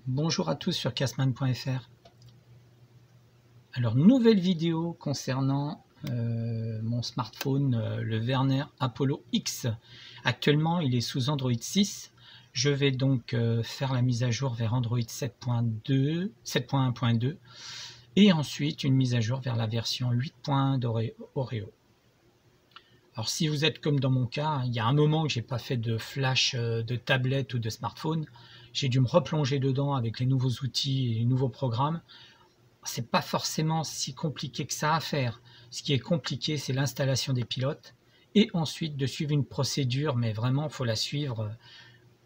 Bonjour à tous sur Casman.fr. Alors, nouvelle vidéo concernant mon smartphone, le Werner Apollo X. Actuellement, il est sous Android 6. Je vais donc faire la mise à jour vers Android 7.1.2 et ensuite une mise à jour vers la version 8.1 d'Oreo. Alors, si vous êtes comme dans mon cas, il y a un moment que j'ai pas fait de flash de tablette ou de smartphone, j'ai dû me replonger dedans avec les nouveaux outils et les nouveaux programmes. C'est pas forcément si compliqué que ça à faire. Ce qui est compliqué, c'est l'installation des pilotes et ensuite de suivre une procédure, mais vraiment, il faut la suivre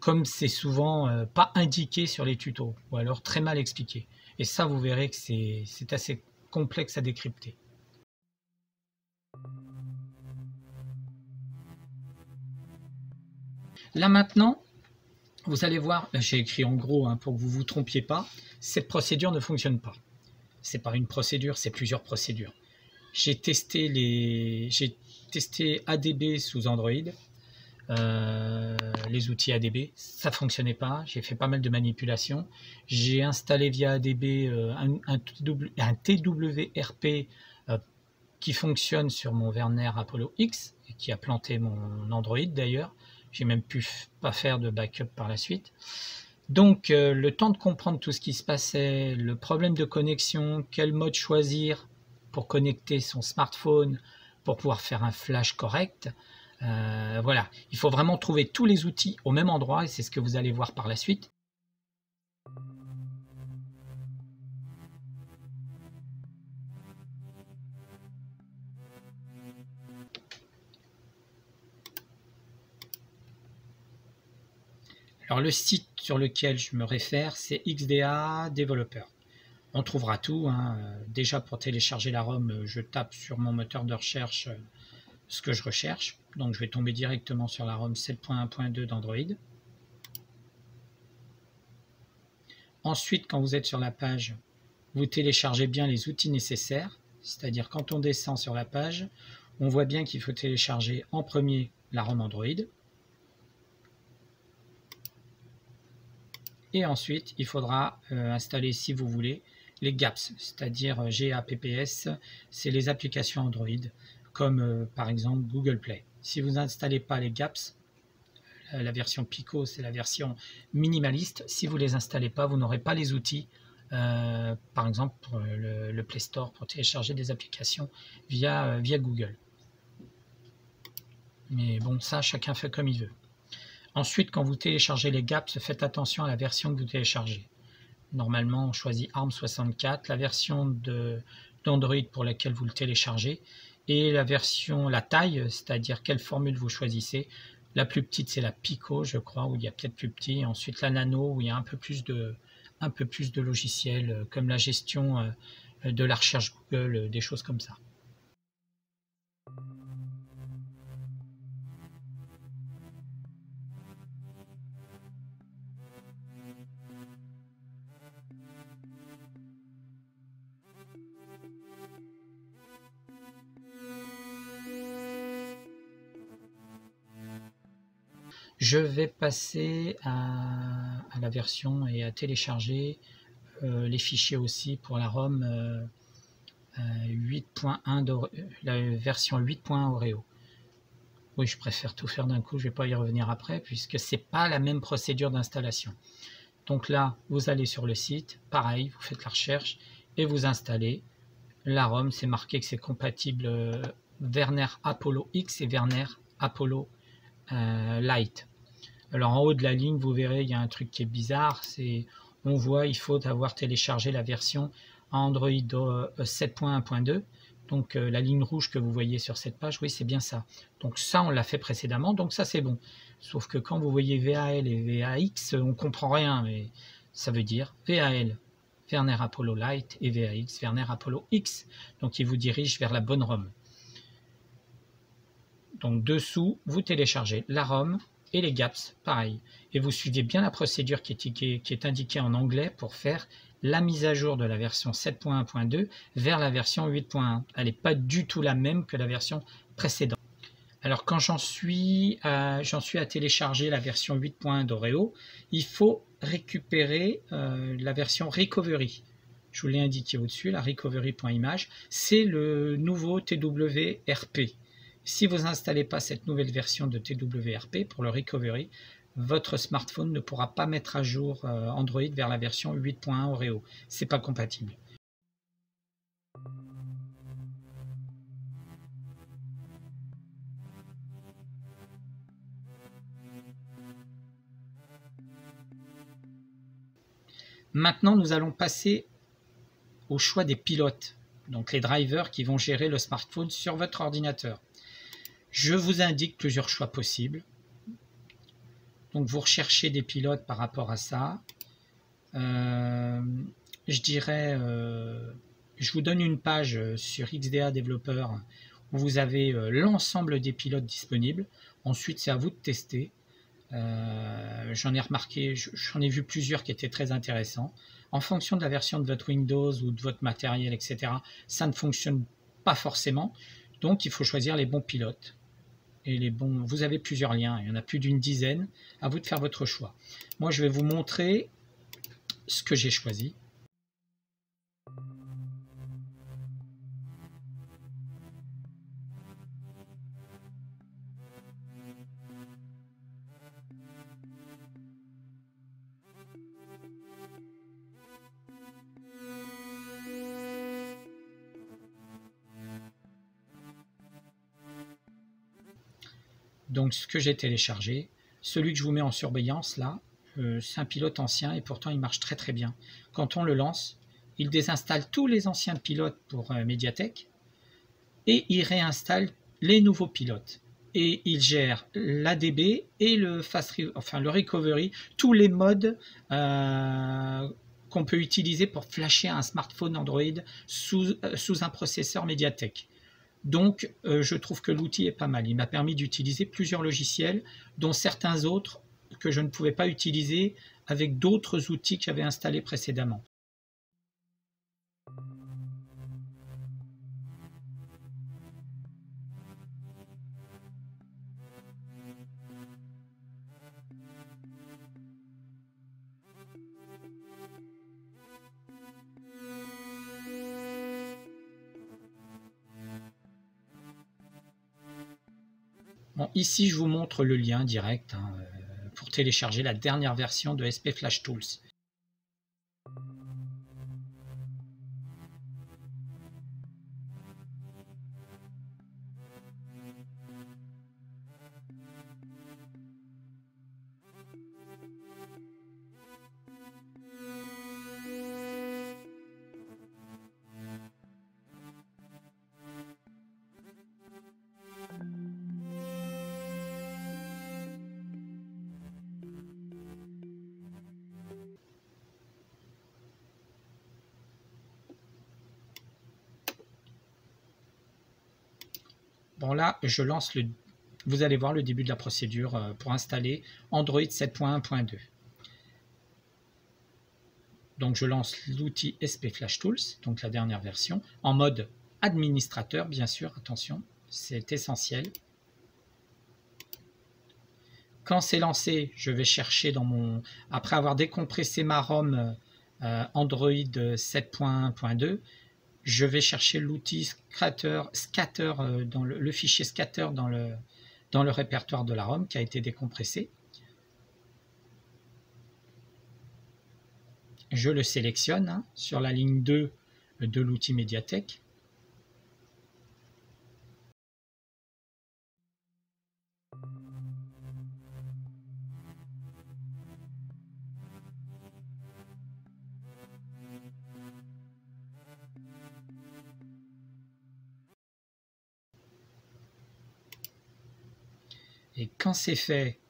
comme c'est souvent pas indiqué sur les tutos ou alors très mal expliqué. Et ça, vous verrez que c'est assez complexe à décrypter. Là maintenant, vous allez voir, j'ai écrit en gros pour que vous ne vous trompiez pas, cette procédure ne fonctionne pas. C'est pas une procédure, c'est plusieurs procédures. J'ai testé ADB sous Android, les outils ADB, ça fonctionnait pas. J'ai fait pas mal de manipulations. J'ai installé via ADB un TWRP qui fonctionne sur mon Werner Apollo X et qui a planté mon Android d'ailleurs. J'ai même pu pas faire de backup par la suite. Donc le temps de comprendre tout ce qui se passait, le problème de connexion, quel mode choisir pour connecter son smartphone pour pouvoir faire un flash correct. Voilà, il faut vraiment trouver tous les outils au même endroit et c'est ce que vous allez voir par la suite. Alors le site sur lequel je me réfère, c'est XDA Developer. On trouvera tout. Déjà pour télécharger la ROM, je tape sur mon moteur de recherche ce que je recherche. Donc je vais tomber directement sur la ROM 7.1.2 d'Android. Ensuite, quand vous êtes sur la page, vous téléchargez bien les outils nécessaires. C'est-à-dire quand on descend sur la page, on voit bien qu'il faut télécharger en premier la ROM Android. Et ensuite, il faudra installer, si vous voulez, les GApps, c'est-à-dire GApps, c'est les applications Android, comme par exemple Google Play. Si vous n'installez pas les GApps, la version Pico, c'est la version minimaliste. Si vous ne les installez pas, vous n'aurez pas les outils, par exemple pour le Play Store, pour télécharger des applications via Google. Mais bon, ça, chacun fait comme il veut. Ensuite, quand vous téléchargez les GApps, faites attention à la version que vous téléchargez. Normalement, on choisit ARM64, la version d'Android pour laquelle vous le téléchargez, et la taille, c'est-à-dire quelle formule vous choisissez. La plus petite, c'est la Pico, je crois, où il y a peut-être plus petit. Ensuite, la Nano, où il y a un peu plus de logiciels, comme la gestion de la recherche Google, des choses comme ça. Je vais passer à la version et à télécharger les fichiers aussi pour la ROM 8.1, la version 8.1 Oreo. Oui, je préfère tout faire d'un coup, je ne vais pas y revenir après, puisque ce n'est pas la même procédure d'installation. Donc là, vous allez sur le site, pareil, vous faites la recherche et vous installez la ROM. C'est marqué que c'est compatible Werner Apollo X et Werner Apollo Lite. Alors en haut de la ligne, vous verrez, il y a un truc qui est bizarre. On voit, il faut avoir téléchargé la version Android 7.1.2. Donc la ligne rouge que vous voyez sur cette page, oui, c'est bien ça. Donc ça, on l'a fait précédemment, donc ça c'est bon. Sauf que quand vous voyez VAL et VAX, on ne comprend rien, mais ça veut dire VAL, Werner Apollo Lite, et VAX, Werner Apollo X. Donc il vous dirige vers la bonne ROM. Donc dessous, vous téléchargez la ROM, Et les gaps, pareil. Et vous suivez bien la procédure qui est indiquée en anglais pour faire la mise à jour de la version 7.1.2 vers la version 8.1. Elle n'est pas du tout la même que la version précédente. Alors quand j'en suis à télécharger la version 8.1 d'Oreo, il faut récupérer la version Recovery. Je vous l'ai indiqué au-dessus, la recovery.image, c'est le nouveau TWRP. Si vous n'installez pas cette nouvelle version de TWRP pour le recovery, votre smartphone ne pourra pas mettre à jour Android vers la version 8.1 Oreo. C'est pas compatible. Maintenant, nous allons passer au choix des pilotes, donc les drivers qui vont gérer le smartphone sur votre ordinateur. Je vous indique plusieurs choix possibles. Donc vous recherchez des pilotes par rapport à ça. Je dirais, je vous donne une page sur XDA Developer où vous avez l'ensemble des pilotes disponibles. Ensuite, c'est à vous de tester. J'en ai remarqué, j'en ai vu plusieurs qui étaient très intéressants. En fonction de la version de votre Windows ou de votre matériel, etc., ça ne fonctionne pas forcément. Donc, il faut choisir les bons pilotes. Et les bons, vous avez plusieurs liens, il y en a plus d'une dizaine. À vous de faire votre choix. Moi, je vais vous montrer ce que j'ai choisi. Donc ce que j'ai téléchargé, celui que je vous mets en surveillance là, c'est un pilote ancien et pourtant il marche très très bien. Quand on le lance, il désinstalle tous les anciens pilotes pour Mediatek et il réinstalle les nouveaux pilotes. Et il gère l'ADB et le recovery, tous les modes qu'on peut utiliser pour flasher un smartphone Android sous un processeur Mediatek. Donc, je trouve que l'outil est pas mal. Il m'a permis d'utiliser plusieurs logiciels, dont certains autres que je ne pouvais pas utiliser avec d'autres outils que j'avais installés précédemment. Bon, ici, je vous montre le lien direct pour télécharger la dernière version de SP Flash Tools. Bon là, je lance le... Vous allez voir le début de la procédure pour installer Android 7.1.2. Donc je lance l'outil SP Flash Tools, donc la dernière version, en mode administrateur, bien sûr, attention, c'est essentiel. Quand c'est lancé, je vais chercher dans mon... Après avoir décompressé ma ROM Android 7.1.2, je vais chercher l'outil scatter dans le fichier scatter dans le répertoire de la ROM qui a été décompressé. Je le sélectionne sur la ligne 2 de l'outil Mediatek. Et quand c'est fait,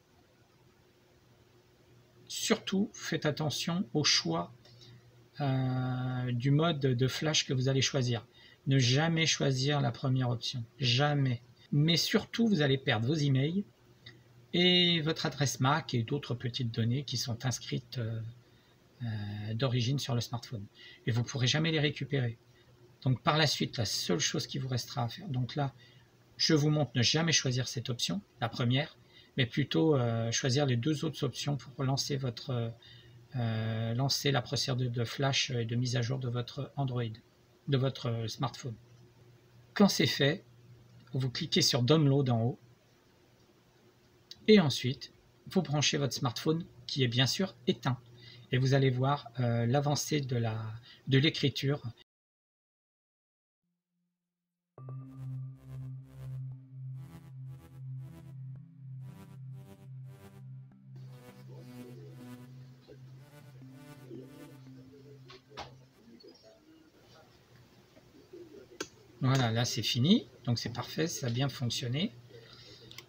surtout faites attention au choix du mode de flash que vous allez choisir. Ne jamais choisir la première option, jamais. Mais surtout, vous allez perdre vos emails et votre adresse MAC et d'autres petites données qui sont inscrites d'origine sur le smartphone. Et vous ne pourrez jamais les récupérer. Donc par la suite, la seule chose qui vous restera à faire, donc là, je vous montre ne jamais choisir cette option, la première, mais plutôt choisir les deux autres options pour lancer lancer la procédure de flash et de mise à jour de votre Android, de votre smartphone. Quand c'est fait, vous cliquez sur Download en haut, et ensuite, vous branchez votre smartphone qui est bien sûr éteint. Et vous allez voir l'avancée de l'écriture. Voilà, là c'est fini, donc c'est parfait, ça a bien fonctionné.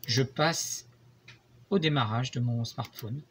Je passe au démarrage de mon smartphone.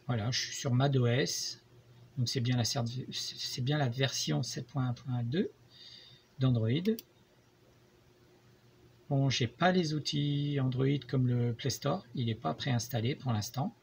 Voilà, je suis sur macOS, donc c'est bien la version 7.1.2 d'Android. Bon, j'ai pas les outils Android comme le Play Store, il n'est pas préinstallé pour l'instant.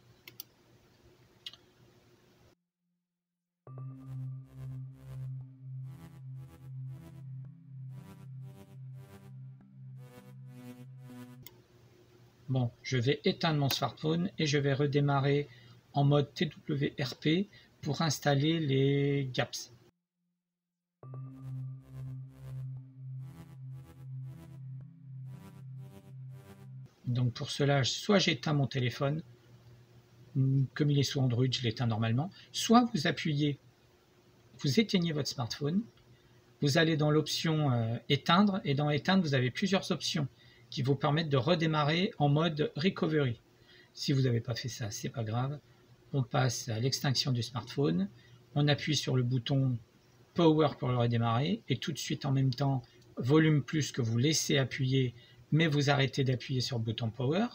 Bon, je vais éteindre mon smartphone et je vais redémarrer en mode TWRP pour installer les GApps. Donc pour cela, soit j'éteins mon téléphone, comme il est sous Android, je l'éteins normalement, soit vous appuyez, vous éteignez votre smartphone, vous allez dans l'option éteindre, et dans éteindre, vous avez plusieurs options qui vous permettent de redémarrer en mode recovery. Si vous n'avez pas fait ça, c'est pas grave. On passe à l'extinction du smartphone, on appuie sur le bouton Power pour le redémarrer, et tout de suite en même temps, volume plus que vous laissez appuyer, mais vous arrêtez d'appuyer sur le bouton Power.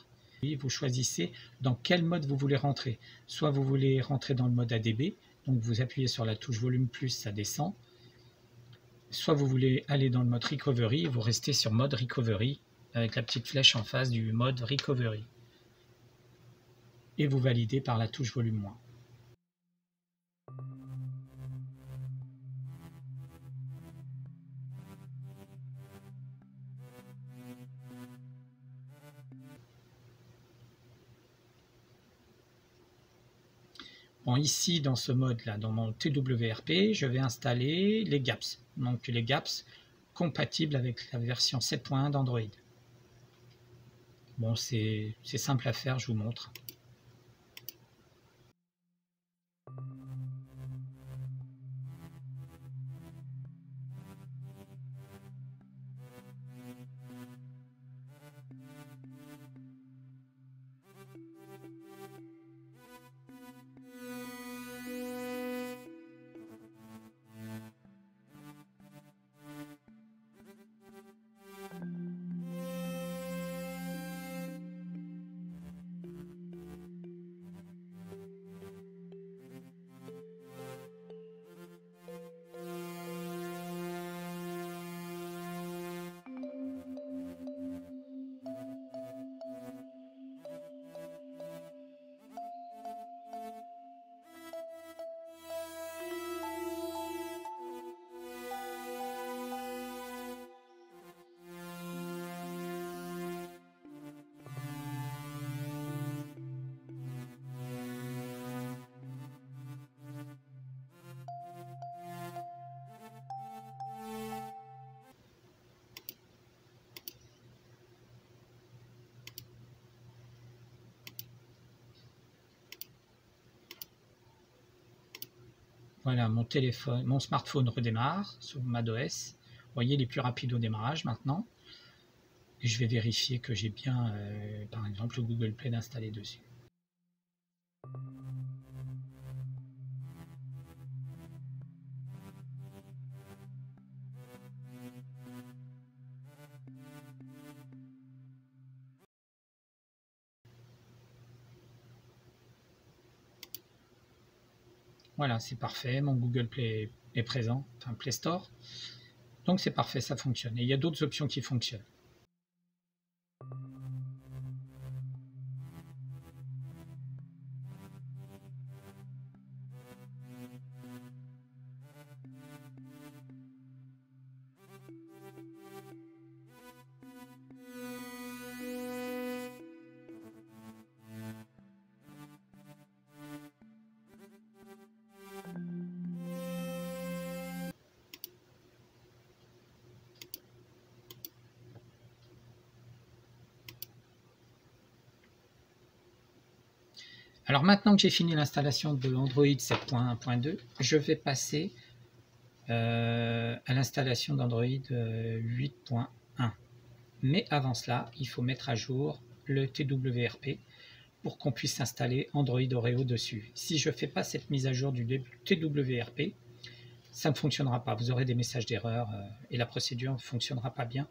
Et vous choisissez dans quel mode vous voulez rentrer. Soit vous voulez rentrer dans le mode ADB, donc vous appuyez sur la touche volume plus, ça descend. Soit vous voulez aller dans le mode Recovery, et vous restez sur mode Recovery, avec la petite flèche en face du mode Recovery. Et vous validez par la touche volume moins. Bon, ici, dans ce mode-là, dans mon TWRP, je vais installer les GApps. Donc les GApps compatibles avec la version 7.1 d'Android. Bon, c'est simple à faire, je vous montre. Voilà, mon téléphone, mon smartphone redémarre sur macOS. Vous voyez, il est plus rapide au démarrage maintenant. Et je vais vérifier que j'ai bien, par exemple, le Google Play installé dessus. Voilà, c'est parfait, mon Google Play est présent, enfin Play Store. Donc c'est parfait, ça fonctionne. Et il y a d'autres options qui fonctionnent. Alors maintenant que j'ai fini l'installation de Android 7.1.2, je vais passer à l'installation d'Android 8.1. Mais avant cela, il faut mettre à jour le TWRP pour qu'on puisse installer Android Oreo dessus. Si je ne fais pas cette mise à jour du TWRP, ça ne fonctionnera pas. Vous aurez des messages d'erreur et la procédure ne fonctionnera pas bien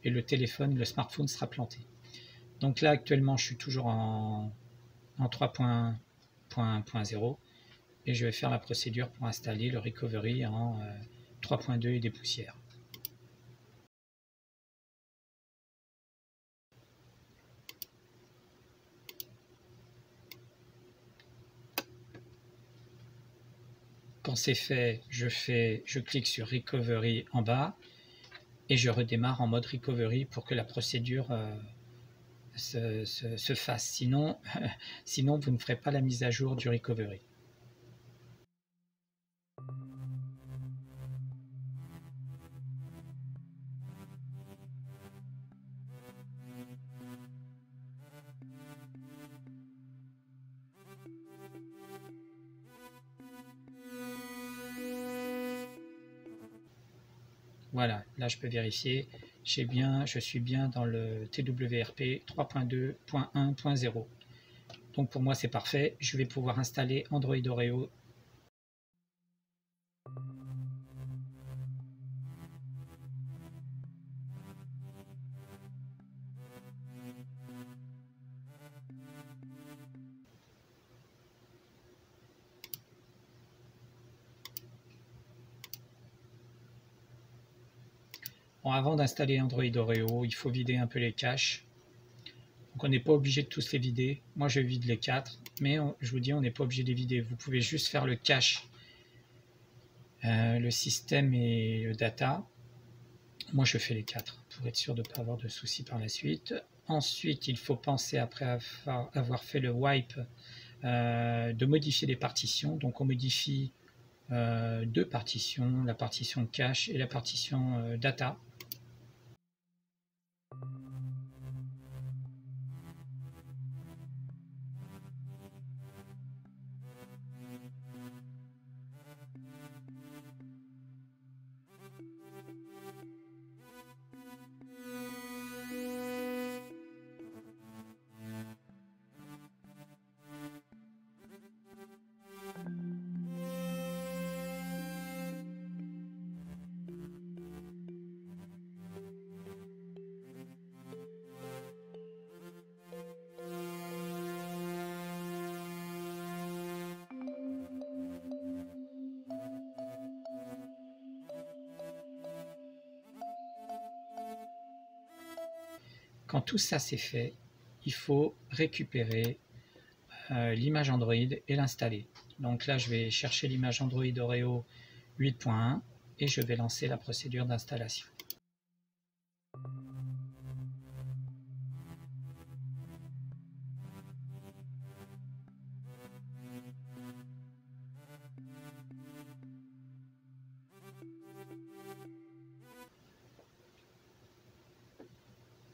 et le téléphone, le smartphone sera planté. Donc là, actuellement, je suis toujours en 3.1.0 et je vais faire la procédure pour installer le recovery en 3.2 et des poussières. Quand c'est fait, je clique sur recovery en bas et je redémarre en mode recovery pour que la procédure se fasse. Sinon, vous ne ferez pas la mise à jour du recovery. Voilà, là je peux vérifier, je suis bien dans le TWRP 3.2.1.0. Donc pour moi c'est parfait, je vais pouvoir installer Android Oreo. Bon, avant d'installer Android Oreo, il faut vider un peu les caches. Donc on n'est pas obligé de tous les vider. Moi je vide les 4, mais je vous dis on n'est pas obligé de les vider. Vous pouvez juste faire le cache, le système et le data. Moi je fais les 4 pour être sûr de ne pas avoir de soucis par la suite. Ensuite il faut penser, après avoir fait le wipe, de modifier les partitions. Donc on modifie deux partitions, la partition cache et la partition data. Quand tout ça c'est fait, il faut récupérer l'image Android et l'installer. Donc là, je vais chercher l'image Android Oreo 8.1 et je vais lancer la procédure d'installation.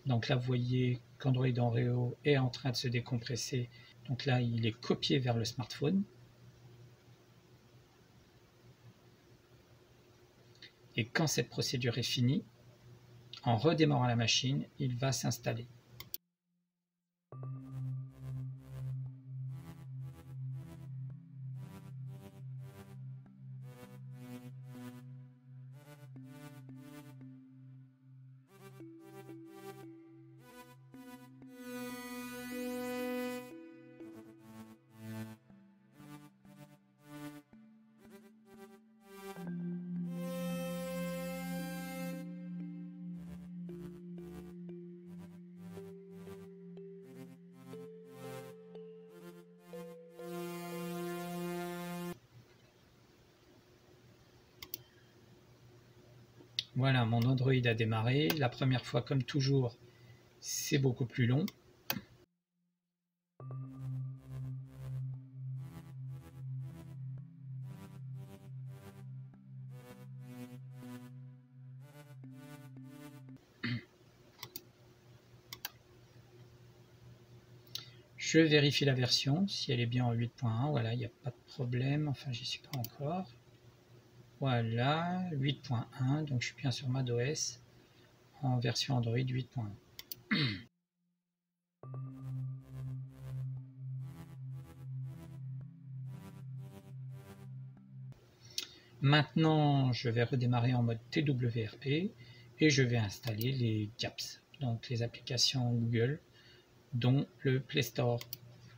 Donc là, vous voyez qu'Android Oreo est en train de se décompresser. Donc là, il est copié vers le smartphone. Et quand cette procédure est finie, en redémarrant la machine, il va s'installer. Voilà, mon Android a démarré. La première fois, comme toujours, c'est beaucoup plus long. Je vérifie la version, si elle est bien en 8.1. Voilà, il n'y a pas de problème. Enfin, j'y suis pas encore. Voilà, 8.1. Donc, je suis bien sur macOS en version Android 8.1. Maintenant, je vais redémarrer en mode TWRP et je vais installer les apps, donc les applications Google, dont le Play Store,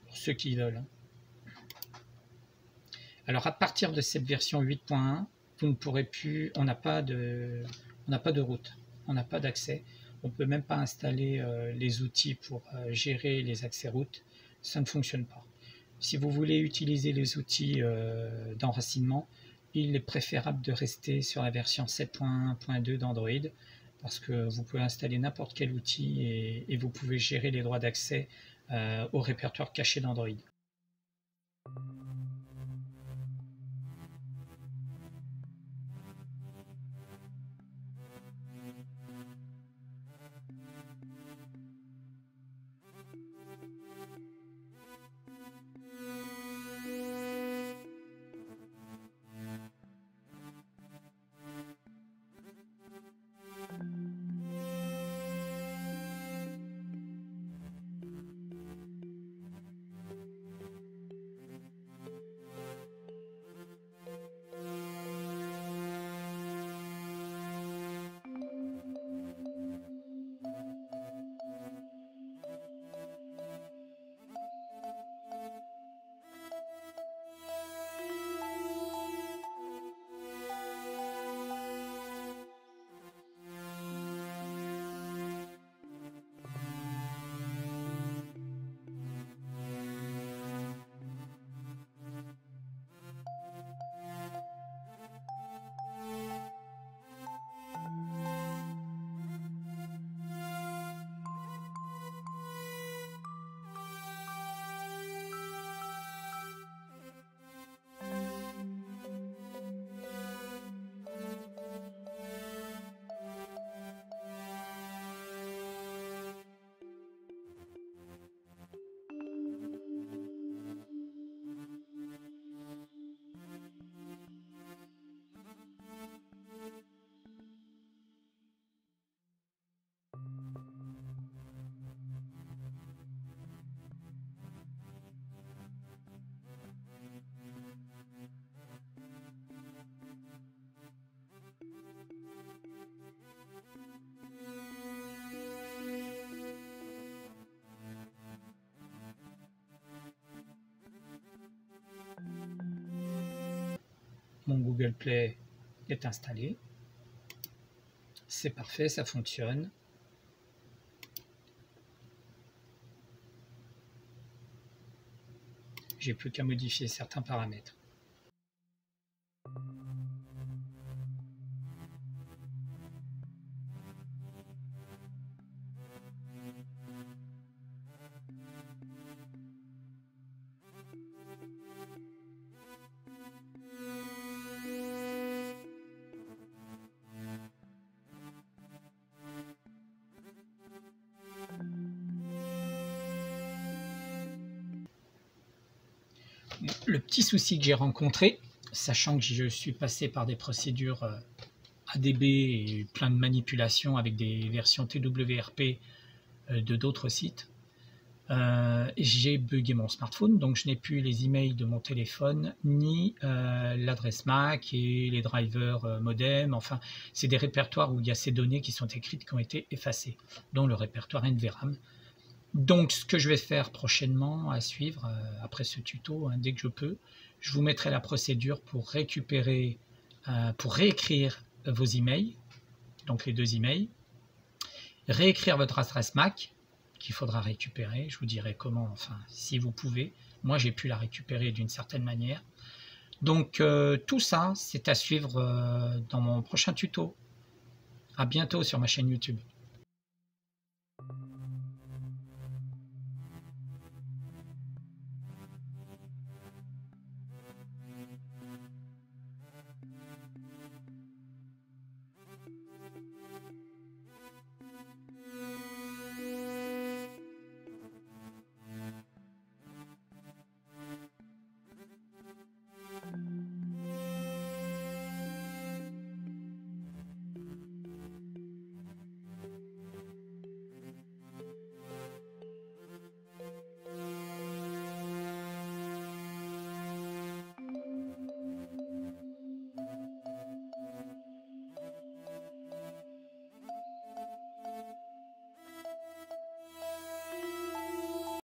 pour ceux qui veulent. Alors, à partir de cette version 8.1, vous ne pourrez plus, on n'a pas de route, on n'a pas d'accès. On ne peut même pas installer les outils pour gérer les accès routes, ça ne fonctionne pas. Si vous voulez utiliser les outils d'enracinement, il est préférable de rester sur la version 7.1.2 d'Android parce que vous pouvez installer n'importe quel outil et vous pouvez gérer les droits d'accès au répertoire caché d'Android. Mon Google Play est installé. C'est parfait, ça fonctionne. J'ai plus qu'à modifier certains paramètres. Le petit souci que j'ai rencontré, sachant que je suis passé par des procédures ADB et plein de manipulations avec des versions TWRP de d'autres sites. J'ai bugué mon smartphone, donc je n'ai plus les emails de mon téléphone, ni l'adresse MAC et les drivers modem. Enfin, c'est des répertoires où il y a ces données qui sont écrites qui ont été effacées, dont le répertoire NVRAM. Donc, ce que je vais faire prochainement à suivre, après ce tuto, dès que je peux, je vous mettrai la procédure pour récupérer, pour réécrire vos emails, donc les 2 emails, réécrire votre adresse MAC, qu'il faudra récupérer, je vous dirai comment, enfin, si vous pouvez. Moi, j'ai pu la récupérer d'une certaine manière. Donc, tout ça, c'est à suivre dans mon prochain tuto. À bientôt sur ma chaîne YouTube.